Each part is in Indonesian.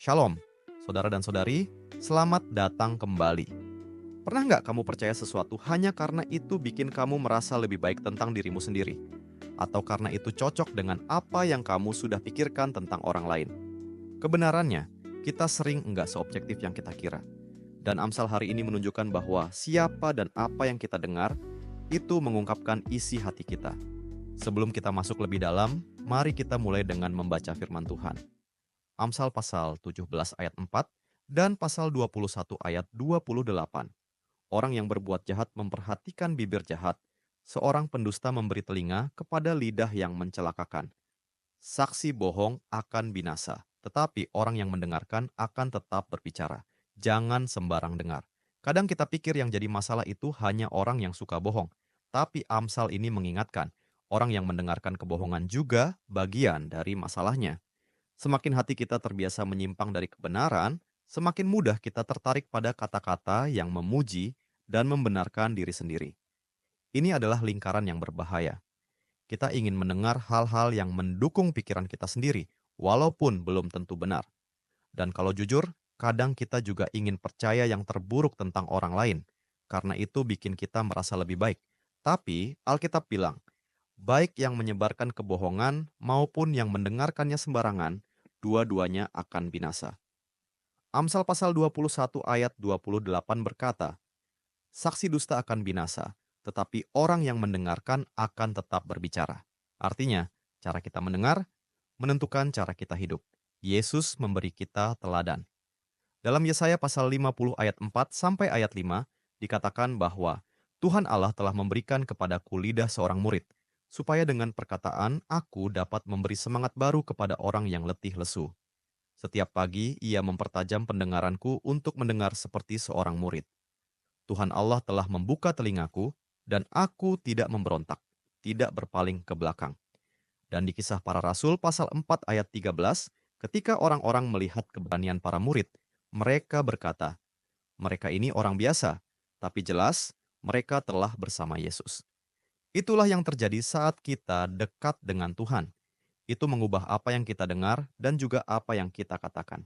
Shalom, saudara dan saudari, selamat datang kembali. Pernah nggak kamu percaya sesuatu hanya karena itu bikin kamu merasa lebih baik tentang dirimu sendiri? Atau karena itu cocok dengan apa yang kamu sudah pikirkan tentang orang lain? Kebenarannya, kita sering nggak seobjektif yang kita kira. Dan Amsal hari ini menunjukkan bahwa siapa dan apa yang kita dengar, itu mengungkapkan isi hati kita. Sebelum kita masuk lebih dalam, mari kita mulai dengan membaca firman Tuhan. Amsal pasal 17 ayat 4 dan pasal 21 ayat 28. Orang yang berbuat jahat memperhatikan bibir jahat, seorang pendusta memberi telinga kepada lidah yang mencelakakan. Saksi bohong akan binasa, tetapi orang yang mendengarkan akan tetap berbicara. Jangan sembarang dengar. Kadang kita pikir yang jadi masalah itu hanya orang yang suka bohong, tapi Amsal ini mengingatkan, orang yang mendengarkan kebohongan juga bagian dari masalahnya. Semakin hati kita terbiasa menyimpang dari kebenaran, semakin mudah kita tertarik pada kata-kata yang memuji dan membenarkan diri sendiri. Ini adalah lingkaran yang berbahaya. Kita ingin mendengar hal-hal yang mendukung pikiran kita sendiri, walaupun belum tentu benar. Dan kalau jujur, kadang kita juga ingin percaya yang terburuk tentang orang lain, karena itu bikin kita merasa lebih baik. Tapi Alkitab bilang, baik yang menyebarkan kebohongan maupun yang mendengarkannya sembarangan, dua-duanya akan binasa. Amsal pasal 21 ayat 28 berkata, saksi dusta akan binasa, tetapi orang yang mendengarkan akan tetap berbicara. Artinya, cara kita mendengar menentukan cara kita hidup. Yesus memberi kita teladan. Dalam Yesaya pasal 50 ayat 4 sampai ayat 5 dikatakan bahwa Tuhan Allah telah memberikan kepadaku lidah seorang murid, supaya dengan perkataan aku dapat memberi semangat baru kepada orang yang letih lesu. Setiap pagi ia mempertajam pendengaranku untuk mendengar seperti seorang murid. Tuhan Allah telah membuka telingaku dan aku tidak memberontak, tidak berpaling ke belakang. Dan di Kisah Para Rasul pasal 4 ayat 13, ketika orang-orang melihat keberanian para murid, mereka berkata, mereka ini orang biasa, tapi jelas mereka telah bersama Yesus. Itulah yang terjadi saat kita dekat dengan Tuhan. Itu mengubah apa yang kita dengar dan juga apa yang kita katakan.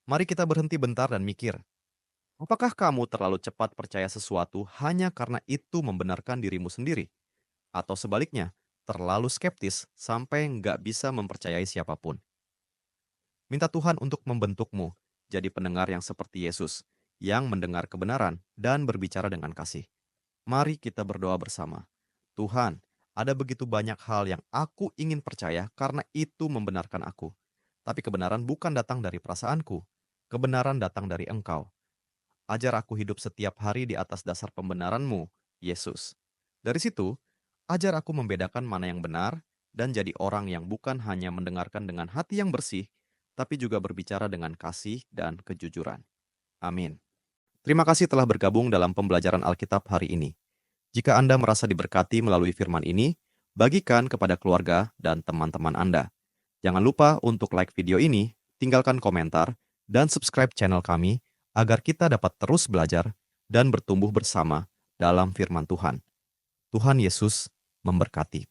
Mari kita berhenti bentar dan mikir, apakah kamu terlalu cepat percaya sesuatu hanya karena itu membenarkan dirimu sendiri? Atau sebaliknya, terlalu skeptis sampai nggak bisa mempercayai siapapun? Minta Tuhan untuk membentukmu jadi pendengar yang seperti Yesus, yang mendengar kebenaran dan berbicara dengan kasih. Mari kita berdoa bersama. Tuhan, ada begitu banyak hal yang aku ingin percaya karena itu membenarkan aku. Tapi kebenaran bukan datang dari perasaanku. Kebenaran datang dari Engkau. Ajar aku hidup setiap hari di atas dasar pembenaran-Mu, Yesus. Dari situ, ajar aku membedakan mana yang benar dan jadi orang yang bukan hanya mendengarkan dengan hati yang bersih, tapi juga berbicara dengan kasih dan kejujuran. Amin. Terima kasih telah bergabung dalam pembelajaran Alkitab hari ini. Jika Anda merasa diberkati melalui firman ini, bagikan kepada keluarga dan teman-teman Anda. Jangan lupa untuk like video ini, tinggalkan komentar, dan subscribe channel kami agar kita dapat terus belajar dan bertumbuh bersama dalam firman Tuhan. Tuhan Yesus memberkati.